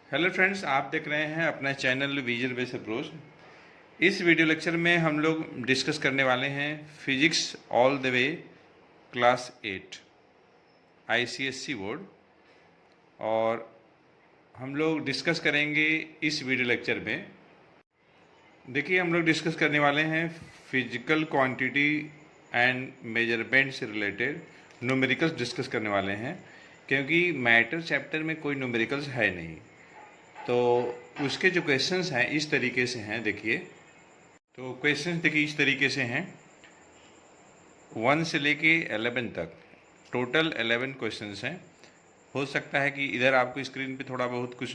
Hello friends, आप देख रहे हैं अपना चैनल विजन बेस अप्रोच। इस वीडियो लेक्चर में हम लोग डिस्कस करने वाले हैं physics all the way class 8 ICSC board. और हम लोग डिस्कस करेंगे इस वीडियो लेक्चर में। देखिए, हम लोग डिस्कस करने वाले हैं फिजिकल क्वांटिटी एंड मेजरमेंट से रिलेटेड न्यूमेरिकल्स डिस्कस करने वाले हैं, क्योंकि मैटर चैप्टर में कोई न्यूमेरिकल्स है नहीं। तो उसके जो क्वेश्चंस हैं इस तरीके से हैं। देखिए, तो क्वेश्चंस देखिए इस तरीके से हैं, 1 से लेके 11 तक टोटल 11 क्वेश्चंस हैं। हो सकता है कि इधर आपको स्क्रीन पे थोड़ा बहुत कुछ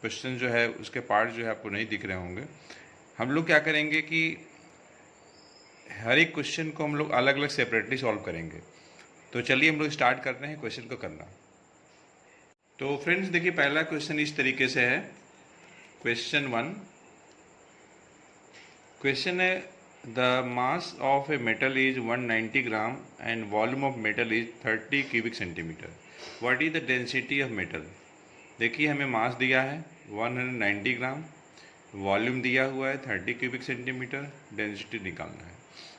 क्वेश्चन जो है उसके पार्ट जो है आपको नहीं दिख रहे होंगे। हम लोग क्या करेंगे कि हर एक क्वेश्चन को हम लोग अलग अलग सेपरेटली सॉल्व करेंगे। तो चलिए हम लोग स्टार्ट करते हैं क्वेश्चन को करना। तो फ्रेंड्स देखिए, पहला क्वेश्चन इस तरीके से है। क्वेश्चन 1 क्वेश्चन है, the mass of a metal is 190 gram and volume of metal is 30 cubic centimetre. What is the density of metal. देखिए, हमें मास दिया है 190 ग्राम, वॉल्यूम दिया हुआ है 30 क्यूबिक सेंटीमीटर, डेंसिटी निकालना है।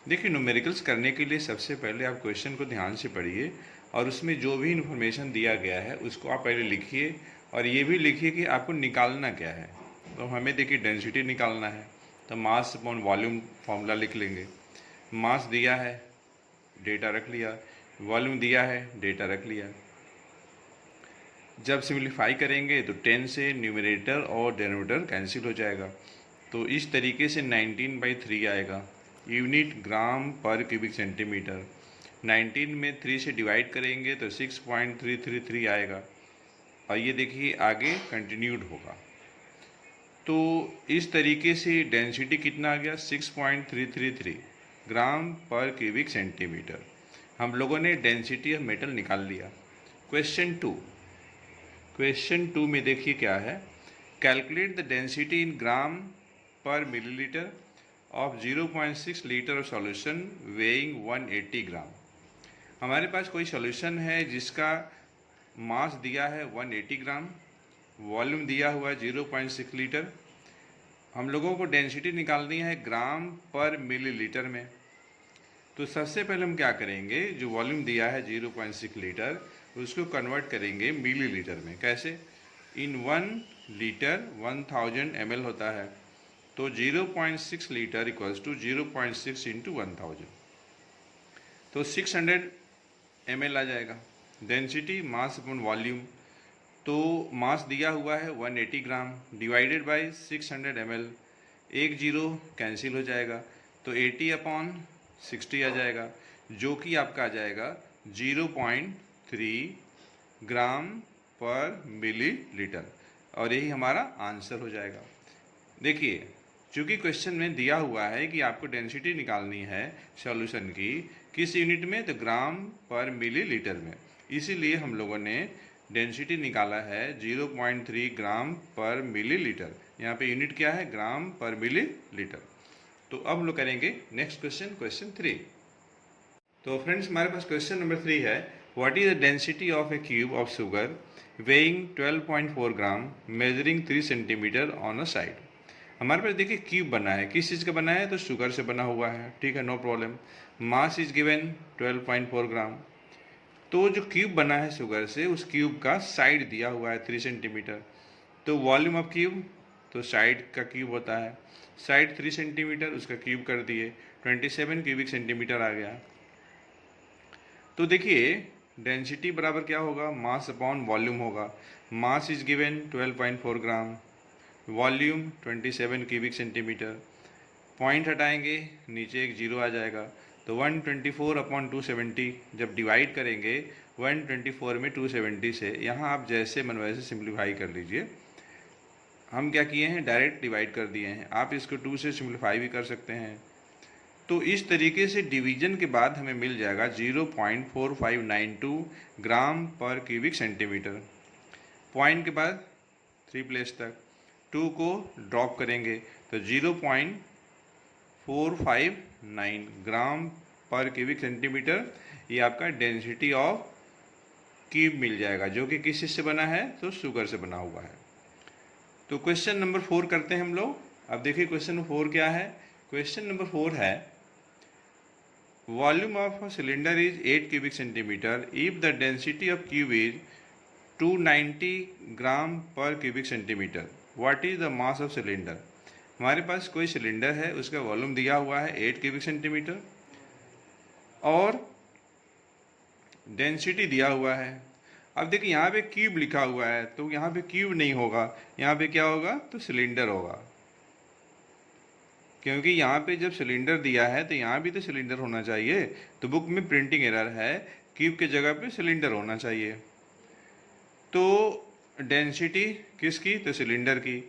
देखिए, न्यूमेरिकल्स करने के लिए सबसे पहले आप क्वेश्चन को ध्यान से पढ़िए और उसमें जो भी इन्फॉर्मेशन दिया गया है उसको आप पहले लिखिए और ये भी लिखिए कि आपको निकालना क्या है। तो हमें देखिए डेंसिटी निकालना है, तो मास अपॉन वॉल्यूम फॉर्मूला लिख लेंगे। मास दिया है, डेटा रख लिया, वॉल्यूम दिया है, डेटा रख लिया। जब सिंप्लीफाई करेंगे तो 10 से न्यूमरेटर और डिनोमिनेटर कैंसिल हो जाएगा। तो इस तरीके से 19/3 आएगा, यूनिट ग्राम पर क्यूबिक सेंटीमीटर। 19 में 3 से डिवाइड करेंगे तो 6.333 आएगा। और ये देखिए आगे कंटिन्यूड होगा। तो इस तरीके से डेंसिटी कितना आ गया, 6.333 ग्राम पर क्यूबिक सेंटीमीटर। हम लोगों ने डेंसिटी ऑफ मेटल निकाल लिया। क्वेश्चन टू में देखिए क्या है, कैलकुलेट द डेंसिटी इन ग्राम पर millilitre of 0.6 litre of solution weighing 180 ग्राम। हमारे पास कोई सॉल्यूशन है जिसका मास दिया है 180 ग्राम, वॉल्यूम दिया हुआ है 0.6 लीटर। हम लोगों को डेंसिटी निकालनी है ग्राम पर मिलीलीटर में। तो सबसे पहले हम क्या करेंगे, जो वॉल्यूम दिया है 0.6 लीटर उसको कन्वर्ट करेंगे मिलीलीटर में। कैसे, इन 1 लीटर 1000 ml होता है, तो 0.6 लीटर इक्वल्स टू 0.6 इंटू 1000, तो 600 ml आ जाएगा। डेंसिटी मास अपॉन वॉल्यूम, तो मास दिया हुआ है 180 ग्राम डिवाइडेड बाय 600 ml, एक जीरो कैंसिल हो जाएगा, तो 80/60 आ जाएगा, जो कि आपका आ जाएगा 0.3 ग्राम पर मिलीलीटर। और यही हमारा आंसर हो जाएगा। देखिए, चूँकि क्वेश्चन में दिया हुआ है कि आपको डेंसिटी निकालनी है सॉल्यूशन की किस यूनिट में, तो ग्राम पर मिलीलीटर में, इसीलिए हम लोगों ने डेंसिटी निकाला है 0.3 ग्राम पर मिलीलीटर। यहाँ पे यूनिट क्या है, ग्राम पर मिलीलीटर। तो अब हम लोग करेंगे नेक्स्ट क्वेश्चन, क्वेश्चन 3। तो फ्रेंड्स, हमारे पास क्वेश्चन नंबर 3 है, what is the density of A cube of sugar weighing 12.4 gram measuring 3 centimetre on a side. हमारे पास देखिए क्यूब बना है, किस चीज़ का बना है, तो शुगर से बना हुआ है, ठीक है, no problem. Mass is given 12.4 gram. तो जो क्यूब बना है शुगर से, उस क्यूब का साइड दिया हुआ है 3 सेंटीमीटर। तो वॉल्यूम ऑफ क्यूब, तो साइड का क्यूब होता है, साइड 3 सेंटीमीटर, उसका क्यूब कर दिए, 27 क्यूबिक सेंटीमीटर आ गया। तो देखिए डेंसिटी बराबर क्या होगा, मास अपॉन वॉल्यूम होगा। मास is given 12.4 gram, volume 27 cubic centimetre. Point हटाएंगे, नीचे एक जीरो आ जाएगा, तो 124/270 जब डिवाइड करेंगे 124 में 270 से, यहाँ आप जैसे मन वैसे सिंप्लीफाई कर लीजिए। हम क्या किए हैं, डायरेक्ट डिवाइड कर दिए हैं, आप इसको 2 से सिंप्लीफाई भी कर सकते हैं। तो इस तरीके से डिवीजन के बाद हमें मिल जाएगा 0.4592 ग्राम पर क्यूबिक सेंटीमीटर। पॉइंट के बाद 3 प्लेस तक 2 को ड्रॉप करेंगे तो 0.459 ग्राम पर क्यूबिक सेंटीमीटर, ये आपका डेंसिटी ऑफ क्यूब मिल जाएगा, जो कि किस चीज़ से बना है, तो शुगर से बना हुआ है। तो क्वेश्चन नंबर 4 करते हैं हम लोग। अब देखिए क्वेश्चन नंबर 4 क्या है। क्वेश्चन नंबर 4 है volume of cylinder is 8 cubic centimetre if the density of cube is 290 gram per cubic centimetre, what is the mass of cylinder. हमारे पास कोई सिलेंडर है, उसका वॉल्यूम दिया हुआ है 8 क्यूबिक सेंटीमीटर और डेंसिटी दिया हुआ है। अब देखिए यहाँ पे क्यूब लिखा हुआ है, तो यहाँ पे क्यूब नहीं होगा, यहाँ पे क्या होगा, तो सिलेंडर होगा, क्योंकि यहाँ पे जब सिलेंडर दिया है तो यहाँ भी तो सिलेंडर होना चाहिए। तो बुक में प्रिंटिंग एरर है, क्यूब के जगह पे सिलेंडर होना चाहिए। तो डेंसिटी किसकी, तो सिलेंडर की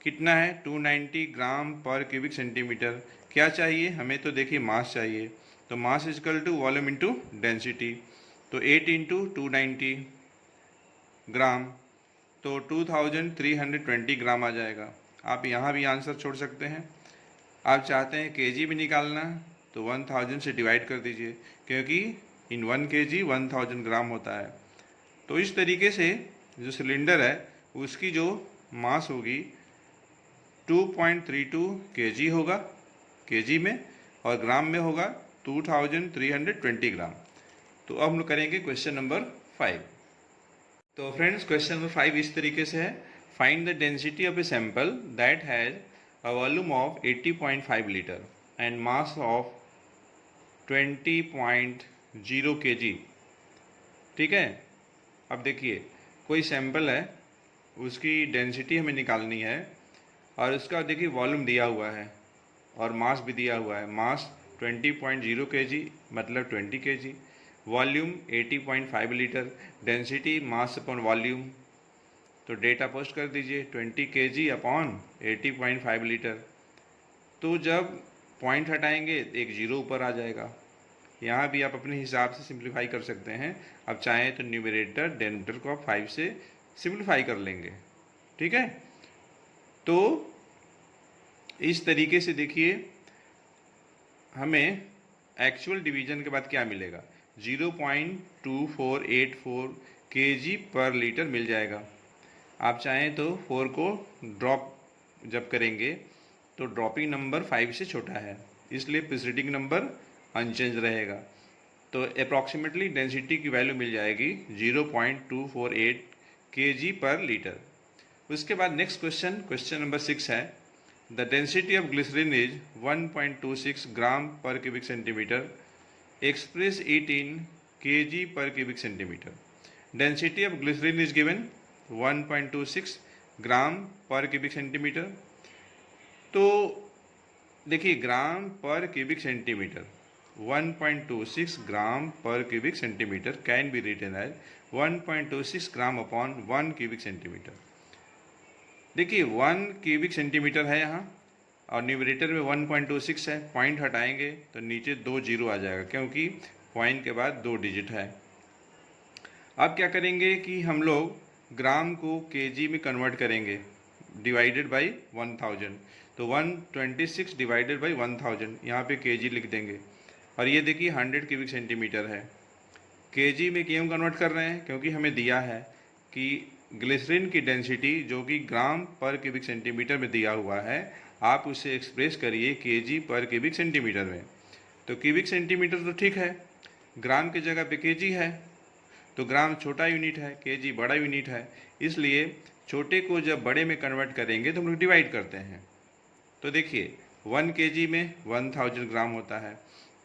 कितना है 290 ग्राम पर क्यूबिक सेंटीमीटर। क्या चाहिए हमें, तो देखिए मास चाहिए, तो mass is equal to volume into density. तो 8 इंटू 290 ग्राम, तो 2320 ग्राम आ जाएगा। आप यहाँ भी आंसर छोड़ सकते हैं। आप चाहते हैं केजी भी निकालना, तो 1000 से डिवाइड कर दीजिए, क्योंकि इन 1 केजी 1000 ग्राम होता है। तो इस तरीके से जो सिलेंडर है उसकी जो मास होगी 2.32 केजी होगा केजी में, और ग्राम में होगा 2320 ग्राम। तो अब हम लोग करेंगे क्वेश्चन नंबर 5। तो फ्रेंड्स क्वेश्चन नंबर 5 इस तरीके से है, find the density of a sample that has a volume of 80.5 litre and mass of 20.0 KG. ठीक है। अब देखिए कोई सैंपल है, उसकी डेंसिटी हमें निकालनी है और उसका देखिए वॉल्यूम दिया हुआ है और मास भी दिया हुआ है। मास 20.0 केजी मतलब 20 KG, volume 80.5 litre, density mass upon volume. तो डेटा पोस्ट कर दीजिए 20 केजी अपॉन 80.5 लीटर। तो जब पॉइंट हटाएंगे एक जीरो ऊपर आ जाएगा। यहाँ भी आप अपने हिसाब से सिंप्लीफाई कर सकते हैं। अब चाहें तो न्यूमरेटर डेनोमिनेटर को आप 5 से सिंप्लीफाई कर लेंगे। ठीक है। तो इस तरीके से देखिए हमें एक्चुअल डिवीजन के बाद क्या मिलेगा, 0.2484 केजी पर लीटर मिल जाएगा। आप चाहें तो 4 को ड्रॉप जब करेंगे तो ड्रॉपिंग नंबर 5 से छोटा है, इसलिए प्रीसीडिंग नंबर अनचेंज रहेगा। तो अप्रॉक्सीमेटली डेंसिटी की वैल्यू मिल जाएगी 0.248 केजी पर लीटर। उसके बाद नेक्स्ट क्वेश्चन नंबर 6 है, the density of glycerine is 1.26 gram per cubic centimetre, express it in KG per cubic centimetre. Density of glycerine is given 1.26 gram per cubic centimetre. तो देखिए ग्राम per cubic centimetre 1.26 gram per cubic centimetre can be written as 1.26 gram upon 1 cubic centimetre. देखिए 1 cubic centimetre है यहाँ और numerator में 1.26 है, point हटाएंगे तो नीचे 2 जीरो आ जाएगा, क्योंकि पॉइंट के बाद 2 डिजिट है। अब क्या करेंगे कि हम लोग ग्राम को केजी में कन्वर्ट करेंगे, डिवाइडेड बाई 1000। तो 126 डिवाइडेड बाई 1000, यहाँ पे केजी लिख देंगे। और ये देखिए 100 क्यूबिक सेंटीमीटर है। केजी में क्यों कन्वर्ट कर रहे हैं, क्योंकि हमें दिया है कि ग्लिसरीन की डेंसिटी जो कि ग्राम पर क्यूबिक सेंटीमीटर में दिया हुआ है, आप उसे एक्सप्रेस करिए केजी पर क्यूबिक सेंटीमीटर में। तो क्यूबिक सेंटीमीटर तो ठीक है, ग्राम की जगह पे केजी है, तो ग्राम छोटा यूनिट है, केजी बड़ा यूनिट है, इसलिए छोटे को जब बड़े में कन्वर्ट करेंगे तो हम लोग डिवाइड करते हैं। तो देखिए 1 केजी में 1000 ग्राम होता है,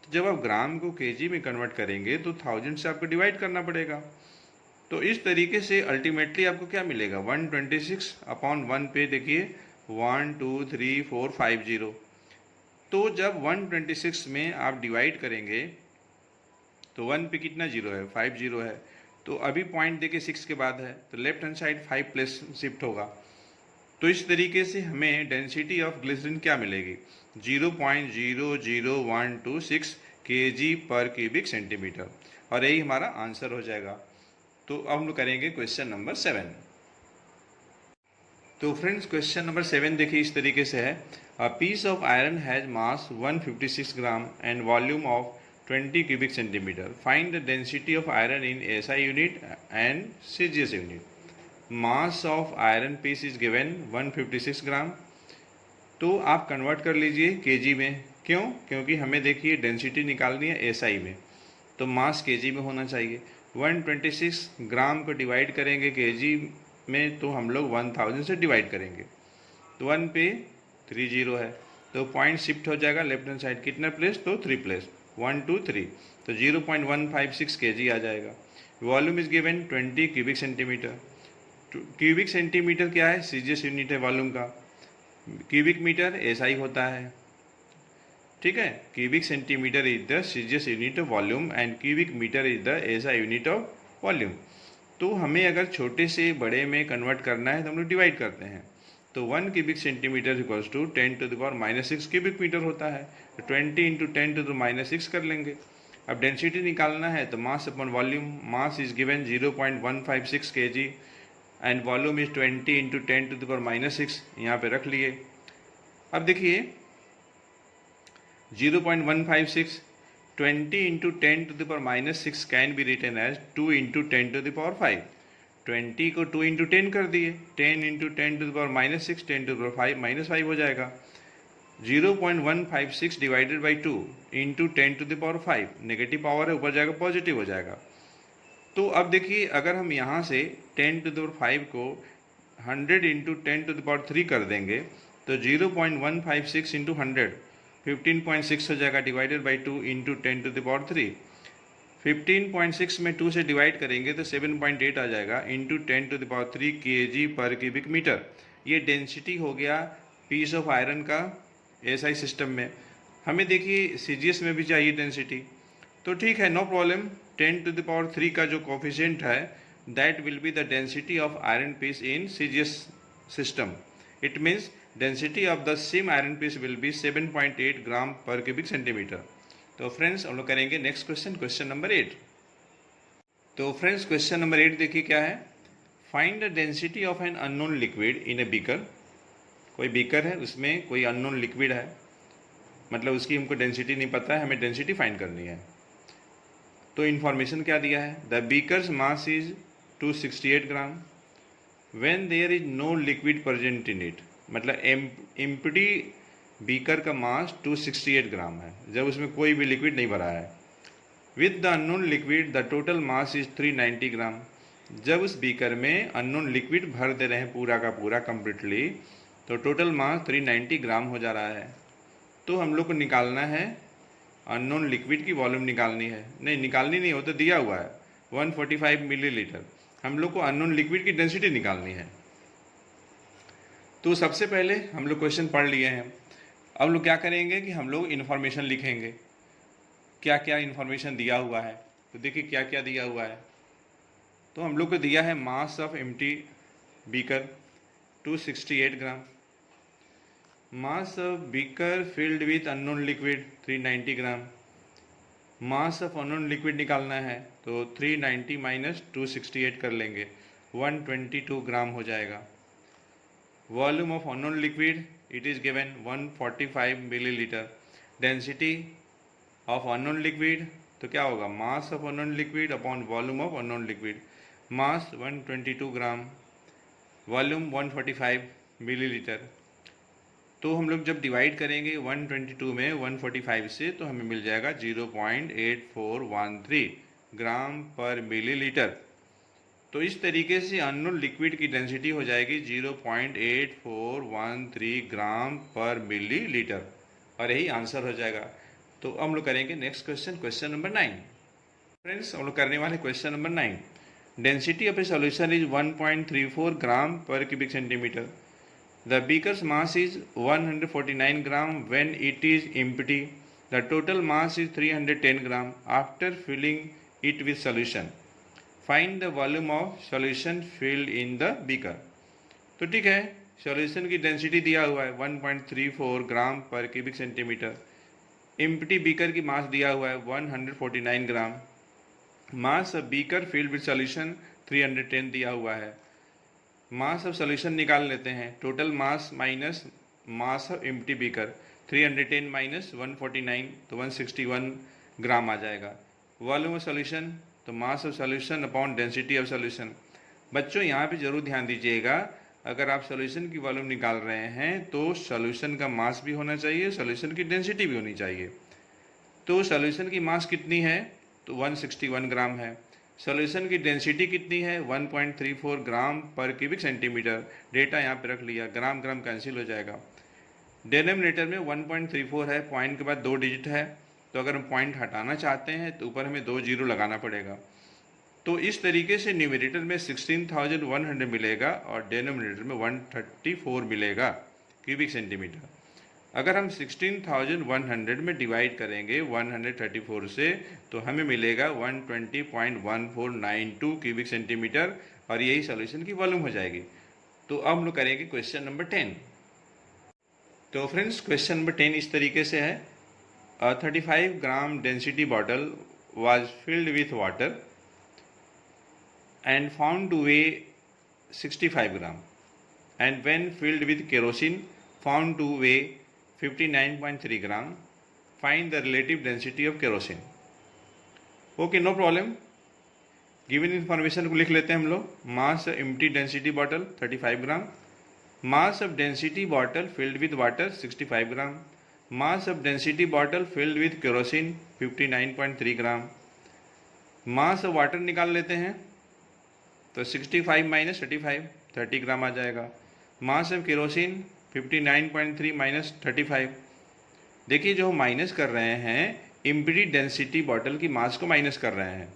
तो जब आप ग्राम को केजी में कन्वर्ट करेंगे तो 1000 से आपको डिवाइड करना पड़ेगा। तो इस तरीके से अल्टीमेटली आपको क्या मिलेगा, 126 अपॉन 1 पे देखिए 1 2 3 4 5 0। तो जब 126 में आप डिवाइड करेंगे तो 1 पे कितना जीरो है, 5 जीरो है। तो अभी पॉइंट देखिए 6 के बाद है, तो left hand side 5 plus shift होगा। तो इस तरीके से हमें डेंसिटी ऑफ ग्लिसरीन क्या मिलेगी, 0.00126 केजी पर क्यूबिक सेंटीमीटर, और यही हमारा आंसर हो जाएगा। तो अब हम लोग करेंगे क्वेश्चन नंबर 7। तो फ्रेंड्स क्वेश्चन नंबर 7 देखिए इस तरीके से है, a piece of iron has mass 156 gram and volume of 20 cubic centimeter. Find the density of iron in SI unit and CGS unit. Mass of iron piece is given 156 gram. तो आप convert कर लीजिए KG में। क्यों? क्योंकि हमें देखिए density निकालनी है एसआई में, तो मास केजी में होना चाहिए। 126 ग्राम को डिवाइड करेंगे केजी में तो हम लोग 1000 से डिवाइड करेंगे, तो 1 पे 30 है, तो पॉइंट शिफ्ट हो जाएगा लेफ्ट हैंड साइड। कितना प्लेस? तो 3 प्लेस, 1 2 3, तो 0.156 केजी आ जाएगा। Volume is given 20 cubic centimetre. Cubic centimetre क्या है? सीजीएस यूनिट है वॉल्यूम का। क्यूबिक मीटर एसआई होता है, ठीक है। Cubic centimetre is the CGS unit of volume and cubic metre is the SI unit of volume. तो हमें अगर छोटे से बड़े में कन्वर्ट करना है तो हम लोग डिवाइड करते हैं, तो 1 cubic centimetre equals to 10⁻⁻6 cubic metre होता है, तो 20 इंटू 10⁻⁻6 कर लेंगे। अब डेंसिटी निकालना है तो mass upon volume. Mass is given 0.156 kg and volume is 20 into 10⁻⁻6, यहाँ पे रख लिए। अब देखिए 0.156, 20 into 10⁻⁻6 can be written as 2 into 10⁻5। 20 को 2 इंटू 10 कर दिए, 10 इंटू 10⁻⁻6, 10⁻5 हो जाएगा। 0.156 divided by 2 into 10⁻5, negative power है, ऊपर जाएगा पॉजिटिव हो जाएगा। तो अब देखिए अगर हम यहाँ से 10⁻5 को 100 इंटू 10⁻3 कर देंगे तो 0.156 इंटू 100 15.6 हो जाएगा, डिवाइडेड बाई 2 इंटू 10⁻3। 15.6 में 2 से डिवाइड करेंगे तो 7.8 आ जाएगा, इंटू 10⁻3 kg पर क्यूबिक मीटर। ये डेंसिटी हो गया पीस ऑफ आयरन का एसआई सिस्टम में। हमें देखिए सीजीएस में भी चाहिए डेंसिटी, तो ठीक है, नो प्रॉब्लम। 10⁻3 का जो कोफिशिएंट है that will be the density of iron piece in CGS system. It means density of the same iron piece will be 7.8 gram per cubic centimetre. तो फ्रेंड्स हम लोग करेंगे नेक्स्ट क्वेश्चन, क्वेश्चन नंबर 8। तो friends question number 8 देखिए क्या है। Find the density of an unknown liquid in a beaker. कोई beaker है, उसमें कोई अननोन लिक्विड है, मतलब उसकी हमको डेंसिटी नहीं पता है, हमें डेंसिटी फाइंड करनी है। तो इन्फॉर्मेशन क्या दिया है? The beaker's mass is 268 gram when there is no liquid present in it. मतलब एम्प्टी बीकर का मास 268 ग्राम है जब उसमें कोई भी लिक्विड नहीं भरा है। With the unknown liquid the total mass is 390 ग्राम। जब उस बीकर में अननोन लिक्विड भर दे रहे हैं पूरा का पूरा कंप्लीटली, तो टोटल मास 390 ग्राम हो जा रहा है। तो हम लोग को निकालना है अननोन लिक्विड की वॉल्यूम निकालनी है, नहीं निकालनी नहीं, हो तो दिया हुआ है 145 मिलीलीटर। हम लोग को अननोन लिक्विड की डेंसिटी निकालनी है। तो सबसे पहले हम लोग क्वेश्चन पढ़ लिए हैं, अब लोग क्या करेंगे कि हम लोग इन्फॉर्मेशन लिखेंगे, क्या क्या इन्फॉर्मेशन दिया हुआ है। तो देखिए क्या क्या दिया हुआ है। तो हम लोग को दिया है mass of empty beaker 268 gram, mass of beaker filled with unknown liquid 390 gram. Mass of unknown liquid निकालना है तो 390 माइनस 268 कर लेंगे, 122 ग्राम हो जाएगा। Volume of unknown liquid it is given 145 millilitre. Density of unknown liquid तो क्या होगा, mass of unknown liquid upon volume of unknown liquid. Mass 122 gram, volume 145 millilitre. तो हम लोग जब डिवाइड करेंगे 122 में 145 से तो हमें मिल जाएगा 0.8413 ग्राम पर मिलीलीटर। तो इस तरीके से अननोन लिक्विड की डेंसिटी हो जाएगी 0.8413 ग्राम पर मिलीलीटर, और यही आंसर हो जाएगा। तो हम लोग करेंगे next question, question number 9। Friends हम लोग करने वाले question number 9। Density of A solution is 1.34 gram per cubic centimetre. The beaker's mass is 149 gram when it is empty. The total mass is 310 gram after filling it with solution. Find the volume of solution filled in the beaker. तो ठीक है, solution की density दिया हुआ है 1.34 ग्राम per cubic centimetre. Empty beaker की मास दिया हुआ है 149 gram. Mass of beaker filled with solution 310 दिया हुआ है। मास ऑफ सॉल्यूशन निकाल लेते हैं, total mass minus mass of empty beaker, 310 minus 149 तो 161 ग्राम आ जाएगा। वॉल्यूम ऑफ सॉल्यूशन तो mass of solution upon density of solution. बच्चों यहाँ पे जरूर ध्यान दीजिएगा, अगर आप सॉल्यूशन की वॉल्यूम निकाल रहे हैं तो सॉल्यूशन का मास भी होना चाहिए, सॉल्यूशन की डेंसिटी भी होनी चाहिए। तो सॉल्यूशन की मास कितनी है, तो 161 ग्राम है। सॉल्यूशन की डेंसिटी कितनी है, 1.34 ग्राम पर क्यूबिक सेंटीमीटर। डेटा यहाँ पे रख लिया, ग्राम ग्राम कैंसिल हो जाएगा। डिनोमिनेटर में 1.34 है, पॉइंट के बाद 2 डिजिट है, तो अगर हम पॉइंट हटाना चाहते हैं तो ऊपर हमें 2 जीरो लगाना पड़ेगा। तो इस तरीके से न्यूमरेटर में 16,100 मिलेगा और डिनोमिनेटर में 134 मिलेगा क्यूबिक सेंटीमीटर। अगर हम 16,100 में डिवाइड करेंगे 134 से तो हमें मिलेगा 120.1492 क्यूबिक सेंटीमीटर और यही सॉल्यूशन की वॉल्यूम हो जाएगी। तो अब हम लोग करेंगे क्वेश्चन नंबर 10। तो फ्रेंड्स क्वेश्चन नंबर 10 इस तरीके से है, 35 gram density bottle was filled with water and found to weigh 65 gram, and when filled with kerosene found to weigh 59.3 gram. Find the relative density of kerosene. Okay, no problem. Given information को लिख लेते हैं हम लोग। Mass empty density bottle 35 gram, mass of density bottle filled with water 65 gram, mass of density bottle filled with kerosene 59.3 gram. Mass of water निकाल लेते हैं, तो 65 माइनस 35 30 ग्राम आ जाएगा। मास ऑफ केरोसिन 59.3 माइनस 35। देखिए जो हम माइनस कर रहे हैं एम्प्टी डेंसिटी बॉटल की मास को माइनस कर रहे हैं।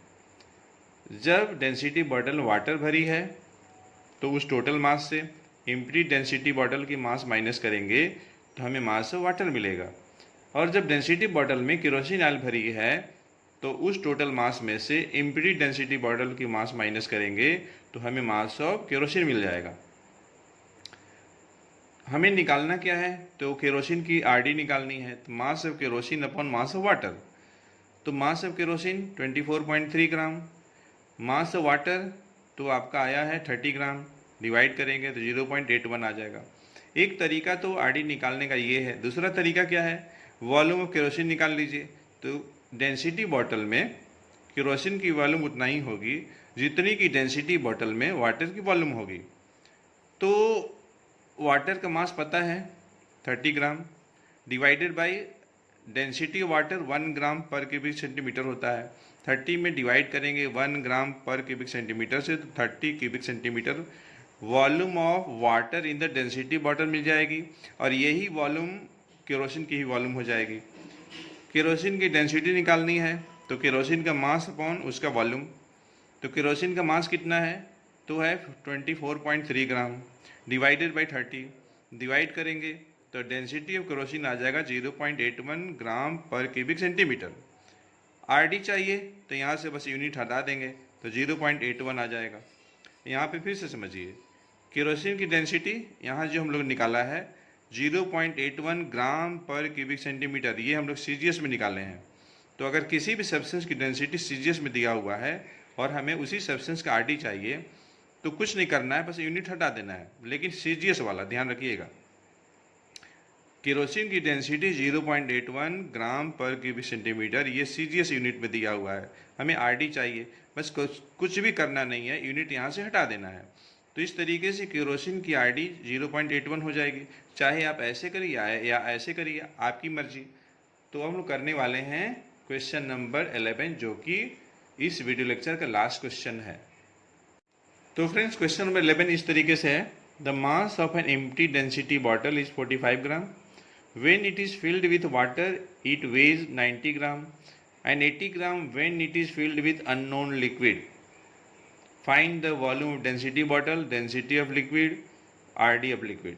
जब डेंसिटी बॉटल वाटर भरी है तो उस टोटल मास से एम्प्टी डेंसिटी बॉटल की मास माइनस करेंगे तो हमें मास ऑफ वाटर मिलेगा। और जब डेंसिटी बॉटल में केरोसिन ऑयल भरी है तो उस टोटल मास में से एम्प्टी डेंसिटी बॉटल की मास माइनस करेंगे तो हमें मास ऑफ केरोसिन मिल जाएगा। हमें निकालना क्या है, तो केरोसिन की आरडी निकालनी है। तो mass of kerosene upon mass of water, तो mass of kerosene 24.3 gram, mass of water तो आपका आया है 30 ग्राम, डिवाइड करेंगे तो 0.81 आ जाएगा। एक तरीका तो आरडी निकालने का ये है। दूसरा तरीका क्या है, वॉल्यूम ऑफ केरोसिन निकाल लीजिए। तो डेंसिटी बॉटल में केरोसिन की वॉल्यूम उतना ही होगी जितनी की डेंसिटी बॉटल में वाटर की वॉल्यूम होगी। तो वाटर का मास पता है 30 gram, divided by density of water 1 gram per cubic centimetre होता है। 30 में डिवाइड करेंगे 1 ग्राम पर क्यूबिक सेंटीमीटर से, तो 30 cubic centimetre volume of water in the density bottle मिल जाएगी और यही वॉल्यूम केरोसिन की ही वॉल्यूम हो जाएगी। केरोसिन की डेंसिटी निकालनी है तो केरोसिन का मास अपॉन उसका वॉल्यूम। तो केरोसिन का मास कितना है, तो है 24.3 ग्राम, डिवाइडेड बाई 30, डिवाइड करेंगे तो डेंसिटी ऑफ केरोसिन आ जाएगा 0.81 ग्राम पर क्यूबिक सेंटीमीटर। आरडी चाहिए तो यहाँ से बस यूनिट हटा देंगे तो 0.81 आ जाएगा। यहाँ पे फिर से समझिए, केरोसिन की डेंसिटी यहाँ जो हम लोग निकाला है 0.81 ग्राम पर क्यूबिक सेंटीमीटर, ये हम लोग सीजीएस में निकाले हैं। तो अगर किसी भी सब्सटेंस की डेंसिटी सीजीएस में दिया हुआ है और हमें उसी सब्सटेंस का आरडी चाहिए तो कुछ नहीं करना है, बस यूनिट हटा देना है, लेकिन सीजीएस वाला ध्यान रखिएगा। केरोसिन की डेंसिटी 0.81 ग्राम पर क्यूबिक सेंटीमीटर, ये सीजीएस यूनिट में दिया हुआ है। हमें आरडी चाहिए, बस कुछ भी करना नहीं है, यूनिट यहाँ से हटा देना है। तो इस तरीके से केरोसिन की आरडी 0.81 हो जाएगी। चाहे आप ऐसे करिए या ऐसे करिए, आपकी मर्जी। तो हम लोग करने वाले हैं क्वेश्चन नंबर 11, जो कि इस वीडियो लेक्चर का लास्ट क्वेश्चन है। तो फ्रेंड्स क्वेश्चन नंबर 11 इस तरीके से है, the mass of an empty density bottle is 45 gram, when it is filled with water it weighs 90 gram and 80 gram when it is filled with unknown liquid. Find the volume of density bottle, density of liquid, RD of liquid.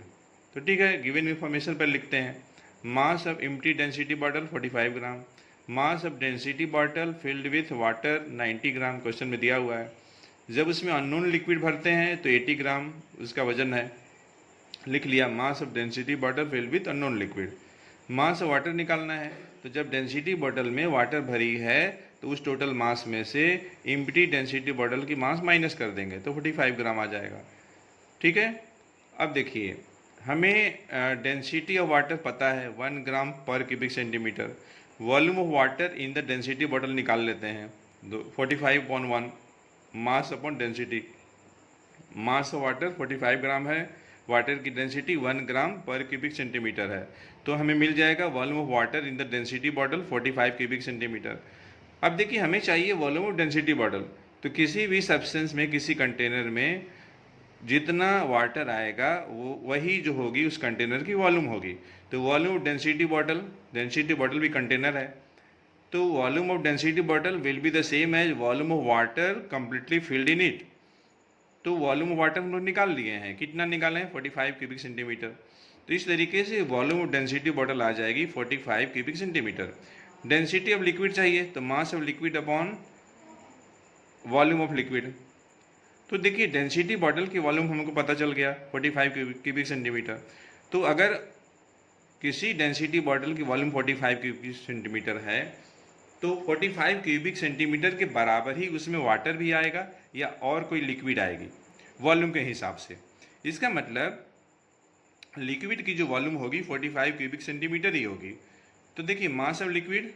तो ठीक है, given information पर लिखते हैं। Mass of empty density bottle 45 gram, mass of density bottle field with water 90 gram, question में दिया हुआ है। जब उसमें अननोन लिक्विड भरते हैं तो 80 ग्राम उसका वजन है, लिख लिया। मास of density bottle filled with unknown liquid. Mass of water निकालना है, तो जब डेंसिटी बॉटल में वाटर भरी है तो उस टोटल मास में से एम्प्टी डेंसिटी बॉटल की मास माइनस कर देंगे तो 45 ग्राम आ जाएगा। ठीक है, अब देखिए हमें डेंसिटी ऑफ वाटर पता है 1 gram per cubic centimetre. Volume of water in the density bottle निकाल लेते हैं, 45/1 mass upon density. Mass of water 45 ग्राम है, वाटर की density 1 gram per cubic centimetre है। तो हमें मिल जाएगा volume of water in the density bottle 45 cubic centimetre. अब देखिए हमें चाहिए वॉल्यूम ऑफ डेंसिटी बॉटल। तो किसी भी सब्सटेंस में, किसी कंटेनर में जितना वाटर आएगा वो वही जो होगी उस कंटेनर की वॉल्यूम होगी। तो वॉल्यूम ऑफ डेंसिटी बॉटल भी कंटेनर है, तो volume of density bottle will be the same as volume of water completely filled in it. तो वॉल्यूम ऑफ वाटर हम लोग निकाल लिए हैं, कितना निकाले हैं 45 क्यूबिक सेंटीमीटर। तो इस तरीके से वॉल्यूम ऑफ डेंसिटी बॉटल आ जाएगी 45 cubic centimetre. Density of liquid चाहिए, तो mass of liquid upon volume of liquid. तो देखिए डेंसिटी बॉटल की वॉल्यूम हमको पता चल गया 45 क्यूबिक सेंटीमीटर। तो अगर किसी डेंसिटी बॉटल की वॉल्यूम 45 क्यूबिक सेंटीमीटर है तो 45 क्यूबिक सेंटीमीटर के बराबर ही उसमें वाटर भी आएगा या और कोई लिक्विड आएगी वॉल्यूम के हिसाब से। इसका मतलब लिक्विड की जो वॉल्यूम होगी 45 क्यूबिक सेंटीमीटर ही होगी। तो देखिए मास ऑफ लिक्विड,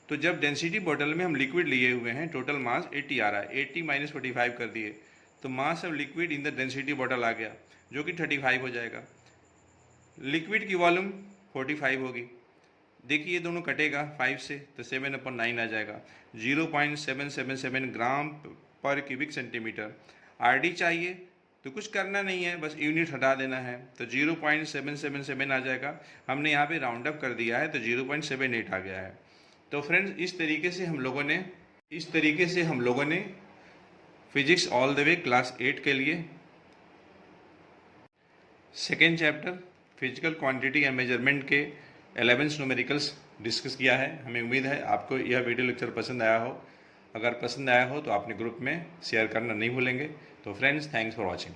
तो जब डेंसिटी बॉटल में हम लिक्विड लिए हुए हैं टोटल मास 80 आ रहा है, 80 माइनस 45 कर दिए तो mass of liquid in the density bottle आ गया जो कि 35 हो जाएगा। लिक्विड की वॉल्यूम 45 होगी, देखिए ये दोनों कटेगा 5 से तो 7/9 आ जाएगा, 0.777 ग्राम पर क्यूबिक सेंटीमीटर। आरडी चाहिए तो कुछ करना नहीं है, बस यूनिट हटा देना है, तो 0.777 आ जाएगा। हमने यहाँ पे राउंड अप कर दिया है तो 0.78 आ गया है। तो फ्रेंड्स इस तरीके से हम लोगों ने physics all the way class 8 के लिए second chapter physical quantity and measurement के 11 न्यूमेरिकल्स डिस्कस किया है। हमें उम्मीद है आपको यह वीडियो लेक्चर पसंद आया हो। अगर पसंद आया हो तो आपने ग्रुप में शेयर करना नहीं भूलेंगे। तो फ्रेंड्स थैंक्स फॉर वॉचिंग।